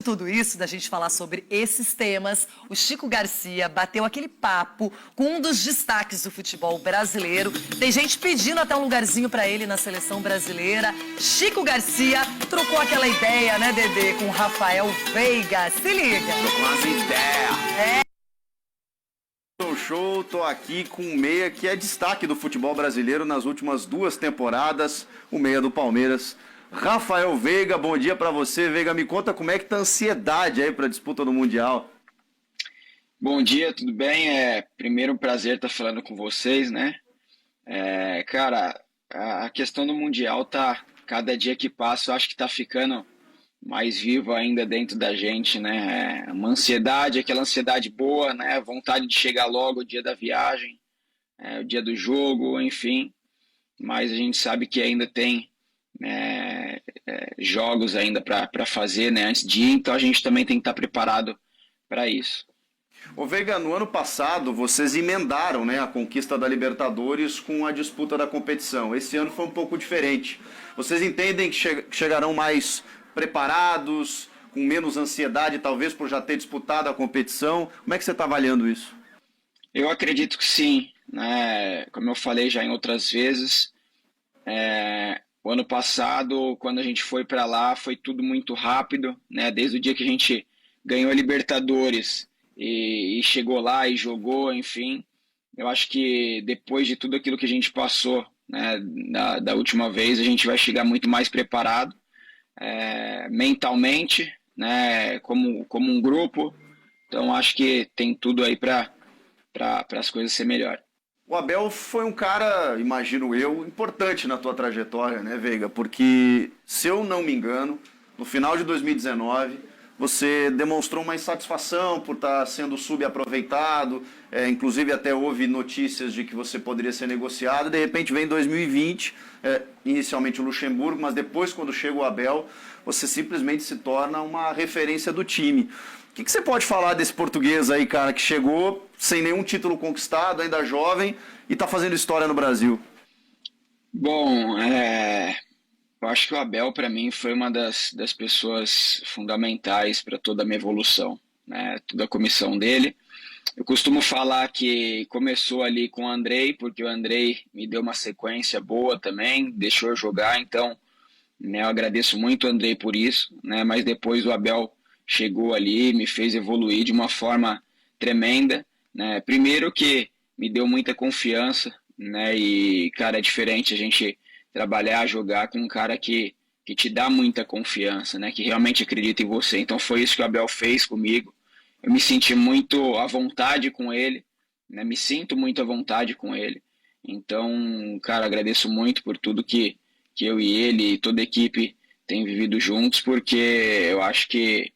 Tudo isso, da gente falar sobre esses temas, o Chico Garcia bateu aquele papo com um dos destaques do futebol brasileiro. Tem gente pedindo até um lugarzinho pra ele na seleção brasileira. Chico Garcia trocou aquela ideia, né, Dedê, com o Rafael Veiga. Se liga. Trocou umas ideias. Show, tô aqui com um meia que é destaque do futebol brasileiro nas últimas 2 temporadas, o meia do Palmeiras, Rafael Veiga. Bom dia pra você, Veiga. Me conta como é que tá a ansiedade aí pra disputa do Mundial. Bom dia, tudo bem? Primeiro um prazer estar falando com vocês, né? Cara, a questão do Mundial tá, cada dia que passa, eu acho que tá ficando mais vivo ainda dentro da gente, né? Uma ansiedade, aquela ansiedade boa, né? Vontade de chegar logo o dia da viagem, o dia do jogo, enfim. Mas a gente sabe que ainda tem jogos ainda para fazer, né? Antes de ir, então a gente também tem que estar preparado para isso. Ô Veiga, no ano passado vocês emendaram, né, a conquista da Libertadores com a disputa da competição. Esse ano foi um pouco diferente. Vocês entendem que chegarão mais preparados, com menos ansiedade, talvez por já ter disputado a competição? Como é que você está avaliando isso? Eu acredito que sim, né? Como eu falei já em outras vezes, o ano passado, quando a gente foi para lá, foi tudo muito rápido, né? Desde o dia que a gente ganhou a Libertadores e chegou lá e jogou, enfim. Eu acho que depois de tudo aquilo que a gente passou, né, da última vez, a gente vai chegar muito mais preparado, mentalmente, né, como um grupo. Então acho que tem tudo aí para as coisas ser melhor. O Abel foi um cara, imagino eu, importante na tua trajetória, né, Veiga? Porque, se eu não me engano, no final de 2019, você demonstrou uma insatisfação por estar sendo subaproveitado, inclusive até houve notícias de que você poderia ser negociado. De repente vem 2020, inicialmente o Luxemburgo, mas depois, quando chega o Abel, você simplesmente se torna uma referência do time. O que você pode falar desse português aí, cara, que chegou sem nenhum título conquistado, ainda jovem, e está fazendo história no Brasil? Bom, eu acho que o Abel, para mim, foi uma das pessoas fundamentais para toda a minha evolução, né? Toda a comissão dele. Eu costumo falar que começou ali com o Andrei, porque o Andrei me deu uma sequência boa também, deixou eu jogar, então, né, eu agradeço muito o Andrei por isso, né? Mas depois o Abel chegou ali, me fez evoluir de uma forma tremenda, né? Primeiro que me deu muita confiança, né? E, cara, é diferente a gente trabalhar, jogar com um cara que te dá muita confiança, né? Que realmente acredita em você. Então foi isso que o Abel fez comigo. Eu me senti muito à vontade com ele, né? Me sinto muito à vontade com ele. Então, cara, agradeço muito por tudo que eu e ele e toda a equipe tem vivido juntos, porque eu acho que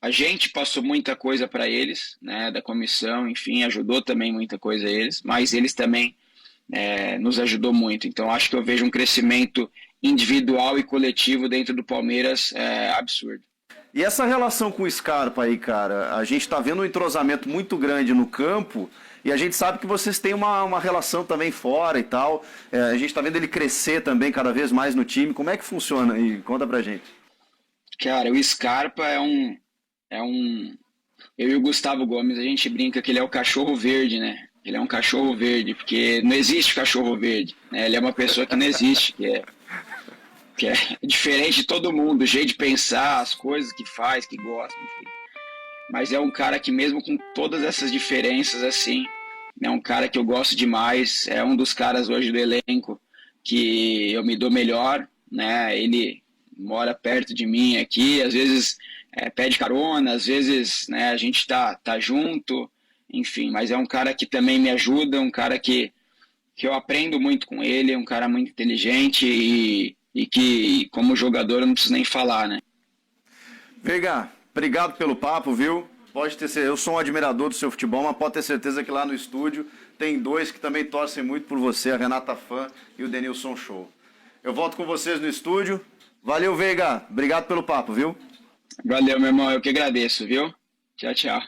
a gente passou muita coisa para eles, né, da comissão, enfim, ajudou também muita coisa a eles, mas eles também nos ajudou muito. Então acho que eu vejo um crescimento individual e coletivo dentro do Palmeiras absurdo. E essa relação com o Scarpa aí, cara, a gente tá vendo um entrosamento muito grande no campo e a gente sabe que vocês têm uma relação também fora e tal. A gente tá vendo ele crescer também cada vez mais no time. Como é que funciona aí? Conta pra gente. Cara, o Scarpa é um... Eu e o Gustavo Gomes, a gente brinca que ele é o cachorro verde, né? Ele é um cachorro verde, porque não existe cachorro verde, né? Ele é uma pessoa que não existe, que é diferente de todo mundo, o jeito de pensar, as coisas que faz, que gosta, enfim. Mas é um cara que mesmo com todas essas diferenças, assim, é um cara que eu gosto demais, é um dos caras hoje do elenco que eu me dou melhor, né? Ele mora perto de mim aqui, às vezes pede carona, às vezes, né, a gente tá junto, enfim, mas é um cara que também me ajuda, um cara que eu aprendo muito com ele, é um cara muito inteligente e que, como jogador, eu não preciso nem falar, né? Veiga, obrigado pelo papo, viu? Pode ter certeza, eu sou um admirador do seu futebol, mas pode ter certeza que lá no estúdio tem 2 que também torcem muito por você, a Renata Fã e o Denilson Show. Eu volto com vocês no estúdio. Valeu, Veiga. Obrigado pelo papo, viu? Valeu, meu irmão. Eu que agradeço, viu? Tchau, tchau.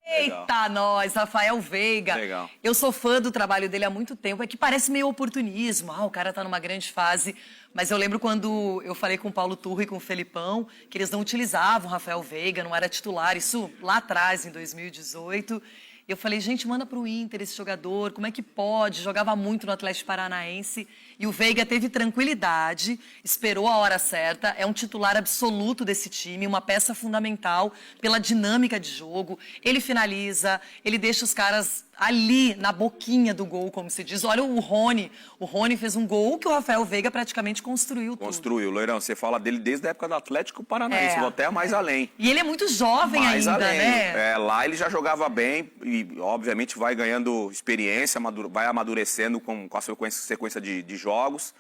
Eita, nós, Rafael Veiga. Legal. Eu sou fã do trabalho dele há muito tempo. É que parece meio oportunismo. O cara tá numa grande fase. Mas eu lembro quando eu falei com o Paulo Turro e com o Felipão que eles não utilizavam o Rafael Veiga, não era titular. Isso lá atrás, em 2018. Eu falei, gente, manda pro Inter esse jogador, como é que pode? Jogava muito no Atlético Paranaense. E o Veiga teve tranquilidade, esperou a hora certa, é um titular absoluto desse time, uma peça fundamental pela dinâmica de jogo. Ele finaliza, ele deixa os caras ali na boquinha do gol, como se diz. Olha o Rony fez um gol que o Rafael Veiga praticamente construiu tudo. Construiu, Loirão, você fala dele desde a época do Atlético Paranaense, vou até mais além. E ele é muito jovem mais ainda, além. né? Lá ele já jogava bem e, obviamente, vai ganhando experiência, vai amadurecendo com a sequência de jogos.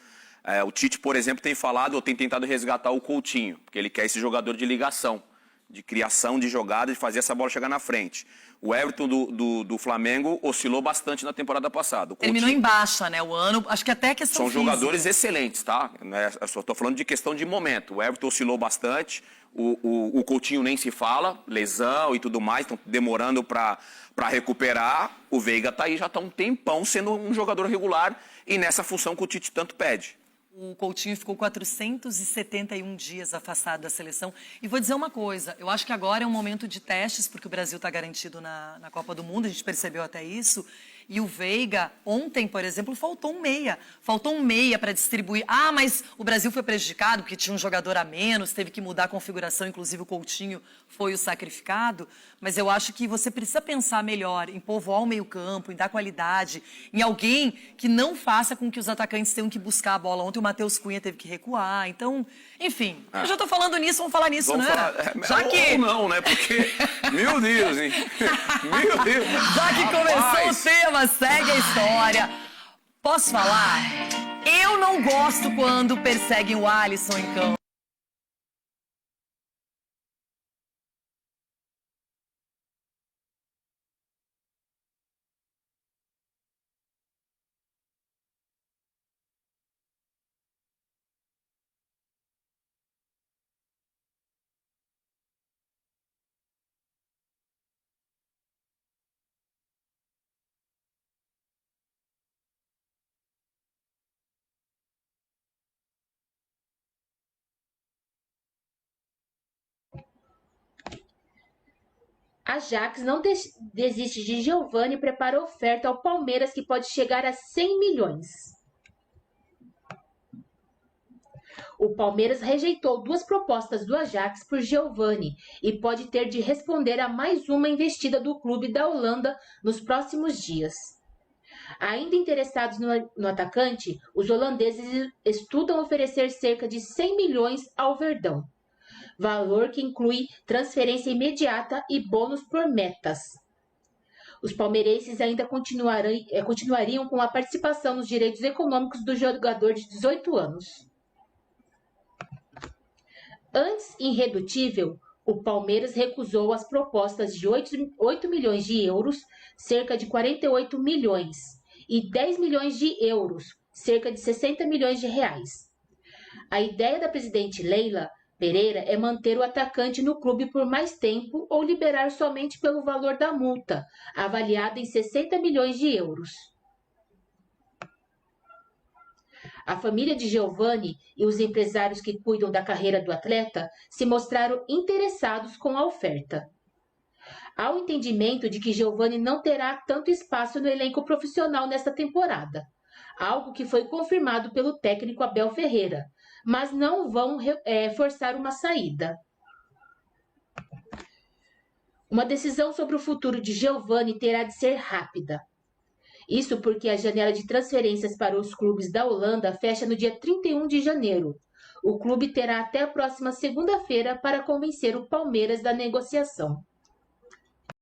O Tite, por exemplo, tem falado, ou tem tentado resgatar o Coutinho, porque ele quer esse jogador de ligação, de criação de jogada, de fazer essa bola chegar na frente. O Everton do Flamengo oscilou bastante na temporada passada. Terminou em baixa, né? O ano, acho que até questão São física. jogadores excelentes, tá? Eu só estou falando de questão de momento. O Everton oscilou bastante, o Coutinho nem se fala, lesão e tudo mais, estão demorando para recuperar. O Veiga tá aí, já está um tempão sendo um jogador regular e nessa função que o Tite tanto pede. O Coutinho ficou 471 dias afastado da seleção. E vou dizer uma coisa, eu acho que agora é um momento de testes, porque o Brasil está garantido na Copa do Mundo, a gente percebeu até isso. E o Veiga, ontem, por exemplo, faltou um meia. Faltou um meia para distribuir. Ah, mas o Brasil foi prejudicado porque tinha um jogador a menos, teve que mudar a configuração, inclusive o Coutinho foi o sacrificado. Mas eu acho que você precisa pensar melhor em povoar o meio-campo, em dar qualidade, em alguém que não faça com que os atacantes tenham que buscar a bola. Ontem o Matheus Cunha teve que recuar. Então, enfim, eu já estou falando nisso, vamos falar nisso, né? Já que... Ou não, né? Porque, meu Deus, hein? Meu Deus. Já que começou o tema, segue a história. Posso falar? Eu não gosto quando perseguem o Alisson em campo. Ajax não desiste de Giovani e prepara oferta ao Palmeiras que pode chegar a 100 milhões. O Palmeiras rejeitou 2 propostas do Ajax por Giovani e pode ter de responder a mais uma investida do clube da Holanda nos próximos dias. Ainda interessados no atacante, os holandeses estudam oferecer cerca de 100 milhões ao Verdão. Valor que inclui transferência imediata e bônus por metas. Os palmeirenses ainda continuariam com a participação nos direitos econômicos do jogador de 18 anos. Antes irredutível, o Palmeiras recusou as propostas de 8 milhões de euros, cerca de 48 milhões, e 10 milhões de euros, cerca de 60 milhões de reais. A ideia da presidente Leila Pereira é manter o atacante no clube por mais tempo ou liberar somente pelo valor da multa, avaliada em 60 milhões de euros. A família de Giovani e os empresários que cuidam da carreira do atleta se mostraram interessados com a oferta. Há o entendimento de que Giovani não terá tanto espaço no elenco profissional nesta temporada, algo que foi confirmado pelo técnico Abel Ferreira, mas não vão forçar uma saída. Uma decisão sobre o futuro de Giovani terá de ser rápida. Isso porque a janela de transferências para os clubes da Holanda fecha no dia 31 de janeiro. O clube terá até a próxima segunda-feira para convencer o Palmeiras da negociação.